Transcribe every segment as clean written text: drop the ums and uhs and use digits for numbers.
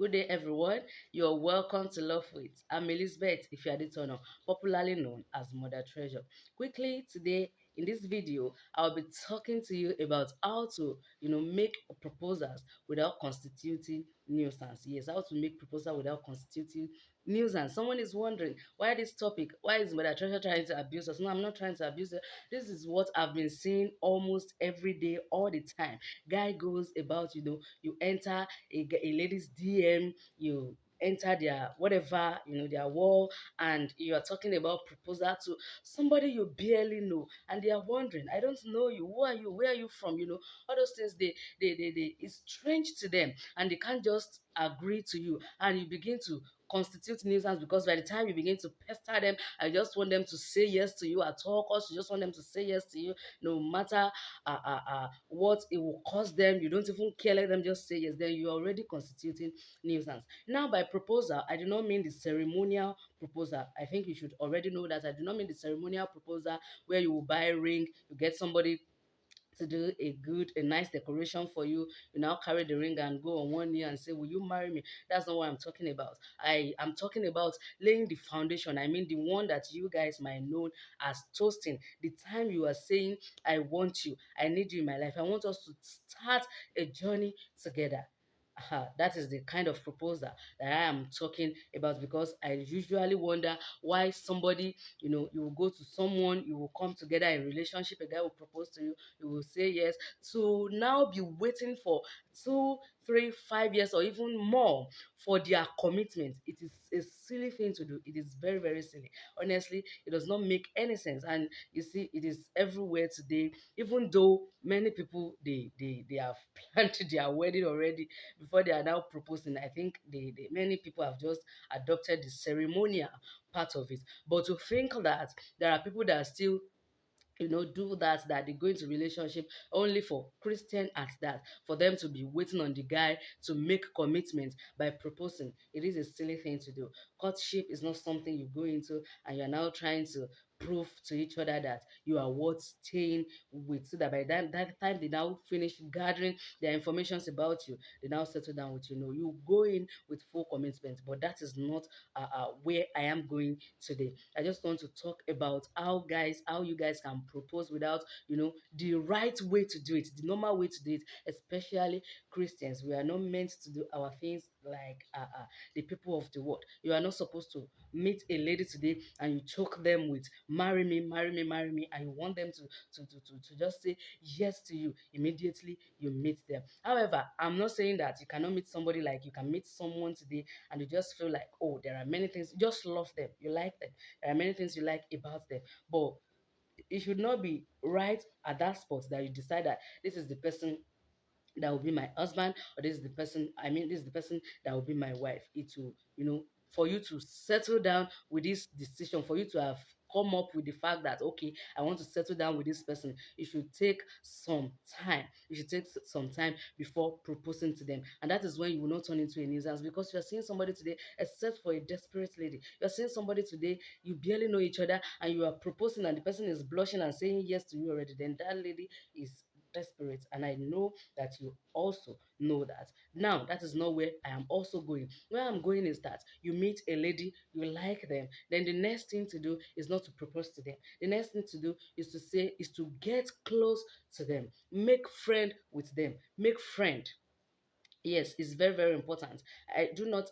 Good day, everyone. You're welcome to Love With. I'm Elizabeth Ife-Adetona, popularly known as Mother Treasure. Quickly, today in this video, I'll be talking to you about how to, make proposals without constituting nuisance. Yes, how to make proposal without constituting nuisance. Someone is wondering why this topic. Why is Mother Treasure trying to abuse us? No, I'm not trying to abuse her. This is what I've been seeing almost every day, all the time. Guy goes about, you enter a lady's DM, you enter their whatever, their wall, and you are talking about proposal to somebody you barely know, and they are wondering, I don't know you, who are you, where are you from, all those things, they it's strange to them, and they can't just agree to you, and you begin to constitute nuisance because by the time you begin to pester them, I just want them to say yes to you at all costs. You just want them to say yes to you, no matter what it will cost them. You don't even care, let them just say yes. Then you're already constituting nuisance. Now, by proposal, I do not mean the ceremonial proposal. I think you should already know that. I do not mean the ceremonial proposal where you will buy a ring, you get somebody to do a nice decoration for you. You now carry the ring and go on one knee and say, will you marry me? That's not what I'm talking about. I am talking about laying the foundation. I mean the one that you guys might know as toasting. The time you are saying, I want you, I need you in my life, I want us to start a journey together. That is the kind of proposal that I am talking about, because I usually wonder why somebody, you will go to someone, you will come together in relationship, a guy will propose to you, you will say yes, to now be waiting for 2, 3, 5 years or even more for their commitment. It is a silly thing to do. It is very, very silly. Honestly, it does not make any sense. And you see, it is everywhere today, even though many people they have planned their wedding already before they are now proposing. I think many people have just adopted the ceremonial part of it. But to think that there are people that are still do that they go into relationship only for Christian at that, for them to be waiting on the guy to make commitment by proposing. It is a silly thing to do. Courtship is not something you go into and you're now trying to prove to each other that you are worth staying with, so that by that time they now finish gathering their informations about you, they now settle down with you. You go in with full commitment, but that is not where I am going today. I just want to talk about how you guys can propose without, the right way to do it, the normal way to do it, especially Christians. We are not meant to do our things like the people of the world. You are not supposed to meet a lady today and you choke them with marry me, marry me, marry me, and you want them to just say yes to you immediately you meet them. However, I'm not saying that you cannot meet somebody, like you can meet someone today and you just feel like, oh, there are many things, you just love them, you like them, there are many things you like about them, but it should not be right at that spot that you decide that this is the person that will be my husband, or this is the person that will be my wife. It will, for you to settle down with this decision, for you to have come up with the fact that, okay, I want to settle down with this person, you should take some time. You should take some time before proposing to them. And that is when you will not turn into a nuisance, because you're seeing somebody today, except for a desperate lady. You're seeing somebody today, you barely know each other, and you are proposing, and the person is blushing and saying yes to you already. Then that lady is desperate, and I know that you also know that. Now, that is not where I am also going. Where I'm going is that you meet a lady, you like them, then the next thing to do is not to propose to them. The next thing to do is to get close to them, make friend with them, make friend. Yes, it's very, very important. I do not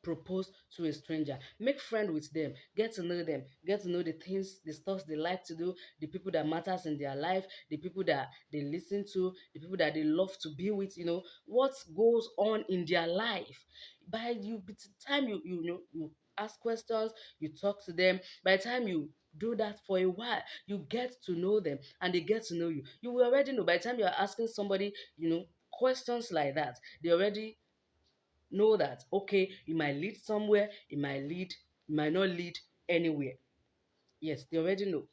propose to a stranger. Make friend with them, get to know them, get to know the things, the stuff they like to do, the people that matters in their life, the people that they listen to, the people that they love to be with, what goes on in their life. By the time you ask questions, you talk to them, by the time you do that for a while, you get to know them and they get to know you. You will already know by the time you're asking somebody, questions like that, they already know that, okay, it might lead somewhere, it might not lead anywhere. Yes, they already know.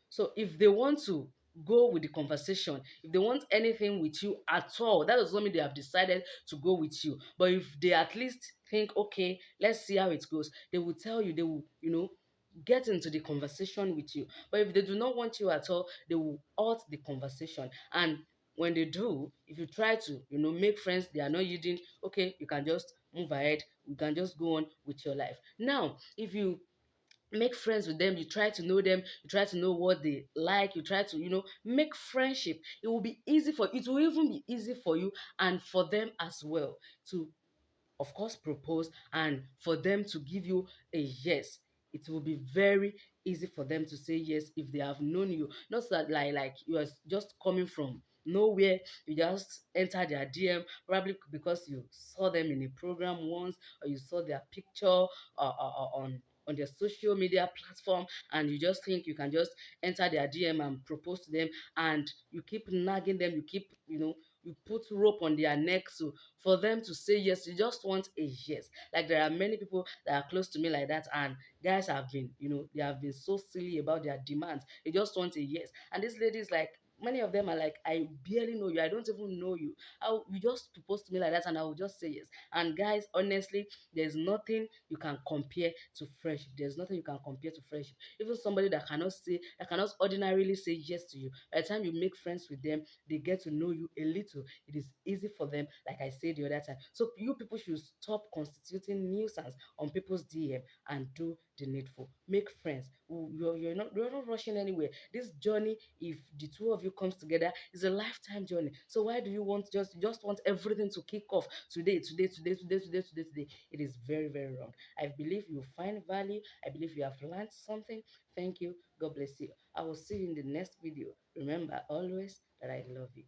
So if they want to go with the conversation, if they want anything with you at all, that does not mean they have decided to go with you. But if they at least think, okay, let's see how it goes, they will tell you, they will, get into the conversation with you. But if they do not want you at all, they will halt the conversation. And when they do, if you try to, make friends, they are not yielding, okay, you can just move ahead, you can just go on with your life. Now, if you make friends with them, you try to know them, you try to know what they like, you try to, make friendship, it will even be easy for you and for them as well to, of course, propose, and for them to give you a yes. It will be very easy for them to say yes if they have known you. Not that like you are just coming from nowhere, you just enter their DM, probably because you saw them in a program once, or you saw their picture on their social media platform, and you just think you can just enter their DM and propose to them, and you keep nagging them, you keep, you put rope on their neck so for them to say yes. You just want a yes. Like, there are many people that are close to me like that, and guys have been, they have been so silly about their demands. They just want a yes. And this lady is like, many of them are like, I barely know you, I don't even know you, how you just propose to me like that, and I will just say yes. And guys, honestly, there's nothing you can compare to friendship. There's nothing you can compare to friendship. Even somebody that cannot ordinarily say yes to you, by the time you make friends with them, they get to know you a little, it is easy for them, like I said the other time. So you people should stop constituting nuisance on people's DM and do the needful. Make friends. You're not rushing anywhere. This journey, if the two of you comes together, is a lifetime journey. So why do you want just want everything to kick off today, today, today, today, today, today, today? It is very, very wrong. I believe you find value. I believe you have learned something. Thank you. God bless you. I will see you in the next video. Remember always that I love you.